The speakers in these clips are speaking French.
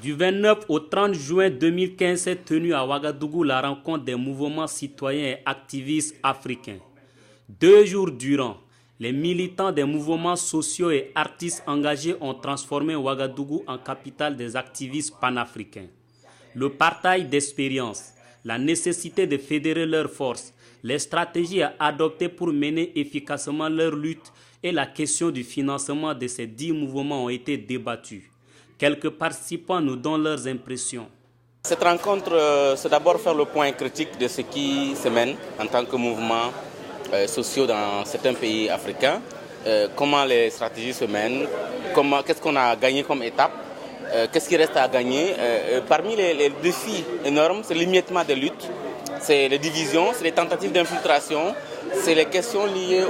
Du 29 au 30 juin 2015 s'est tenue à Ouagadougou la rencontre des mouvements citoyens et activistes africains. 2 jours durant, les militants des mouvements sociaux et artistes engagés ont transformé Ouagadougou en capitale des activistes panafricains. Le partage d'expériences, la nécessité de fédérer leurs forces, les stratégies à adopter pour mener efficacement leur lutte et la question du financement de ces 10 mouvements ont été débattus. Quelques participants nous donnent leurs impressions. Cette rencontre, c'est d'abord faire le point critique de ce qui se mène en tant que mouvement sociaux dans certains pays africains. Comment les stratégies se mènent, qu'est-ce qu'on a gagné comme étape, qu'est-ce qui reste à gagner. Parmi les défis énormes, c'est l'émiettement des luttes, c'est les divisions, c'est les tentatives d'infiltration, c'est les questions liées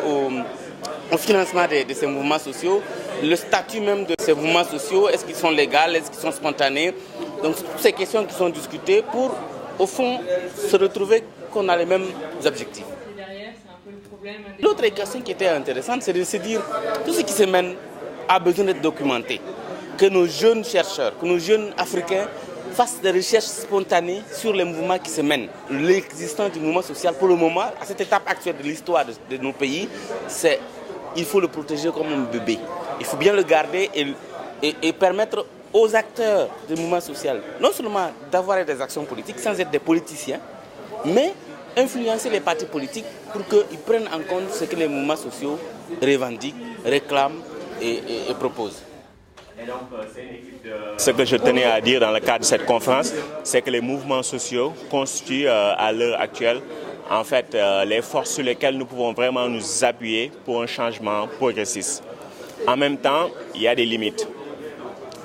au financement de ces mouvements sociaux, le statut même de ces mouvements sociaux, est-ce qu'ils sont légaux, est-ce qu'ils sont spontanés. Donc toutes ces questions qui sont discutées pour, au fond, se retrouver qu'on a les mêmes objectifs. L'autre question qui était intéressante, c'est de se dire que tout ce qui se mène a besoin d'être documenté. Que nos jeunes chercheurs, que nos jeunes Africains fassent des recherches spontanées sur les mouvements qui se mènent. L'existence du mouvement social, pour le moment, à cette étape actuelle de l'histoire de nos pays, il faut le protéger comme un bébé. Il faut bien le garder et permettre aux acteurs du mouvement social, non seulement d'avoir des actions politiques sans être des politiciens, mais influencer les partis politiques pour qu'ils prennent en compte ce que les mouvements sociaux revendiquent, réclament et proposent. Ce que je tenais à dire dans le cadre de cette conférence, c'est que les mouvements sociaux constituent à l'heure actuelle en fait les forces sur lesquelles nous pouvons vraiment nous appuyer pour un changement progressiste. En même temps, il y a des limites.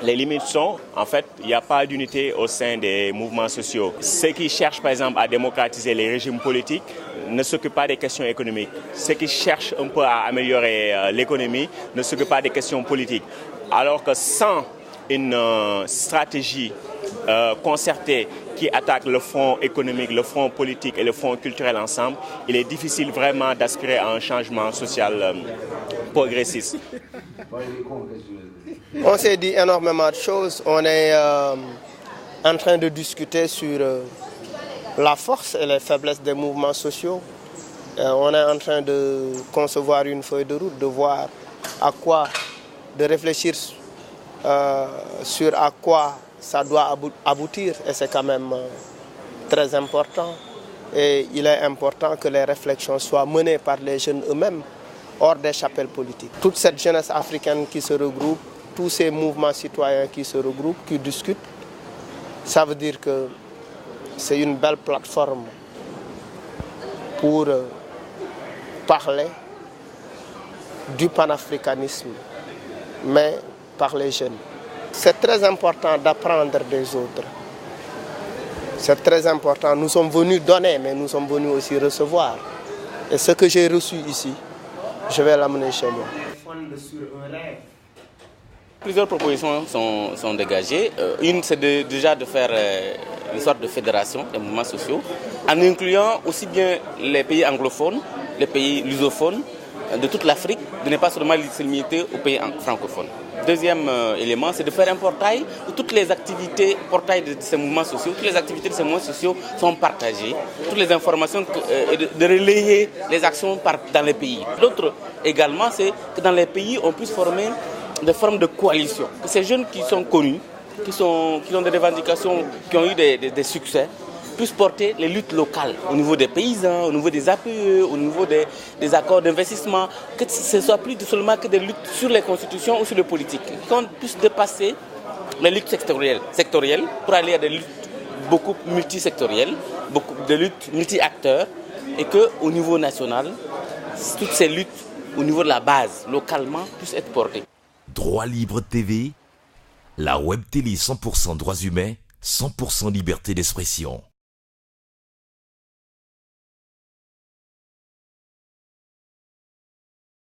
Les limites sont, en fait, il n'y a pas d'unité au sein des mouvements sociaux. Ceux qui cherchent, par exemple, à démocratiser les régimes politiques ne s'occupent pas des questions économiques. Ceux qui cherchent un peu à améliorer l'économie ne s'occupent pas des questions politiques. Alors que sans une stratégie concertée qui attaque le front économique, le front politique et le front culturel ensemble, il est difficile vraiment d'aspirer à un changement social progressiste. On s'est dit énormément de choses. On est en train de discuter sur la force et les faiblesses des mouvements sociaux. On est en train de concevoir une feuille de route, de voir à quoi, de réfléchir sur à quoi ça doit aboutir. Et c'est quand même très important. Et il est important que les réflexions soient menées par les jeunes eux-mêmes, hors des chapelles politiques. Toute cette jeunesse africaine qui se regroupe, tous ces mouvements citoyens qui se regroupent, qui discutent, ça veut dire que c'est une belle plateforme pour parler du panafricanisme, mais par les jeunes. C'est très important d'apprendre des autres. C'est très important. Nous sommes venus donner, mais nous sommes venus aussi recevoir. Et ce que j'ai reçu ici, je vais l'amener chez moi. Plusieurs propositions sont dégagées. Une, c'est déjà de faire une sorte de fédération des mouvements sociaux, en incluant aussi bien les pays anglophones, les pays lusophones de toute l'Afrique, de ne pas seulement se limiter aux pays francophones. Deuxième élément, c'est de faire un portail où toutes les activités, portail de ces mouvements sociaux, toutes les activités de ces mouvements sociaux sont partagées, toutes les informations, de relayer les actions dans les pays. L'autre également, c'est que dans les pays, on puisse former des formes de coalition. Que ces jeunes qui sont connus, qui ont des revendications, qui ont eu des succès, puissent porter les luttes locales au niveau des paysans, au niveau des APE, au niveau des accords d'investissement, que ce ne soit plus seulement que des luttes sur les constitutions ou sur le politique, qu'on puisse dépasser les luttes sectorielles pour aller à des luttes beaucoup multisectorielles, beaucoup de luttes multi-acteurs, et qu'au niveau national, toutes ces luttes au niveau de la base, localement, puissent être portées. Droit Libre TV, la web télé 100% droits humains, 100% liberté d'expression.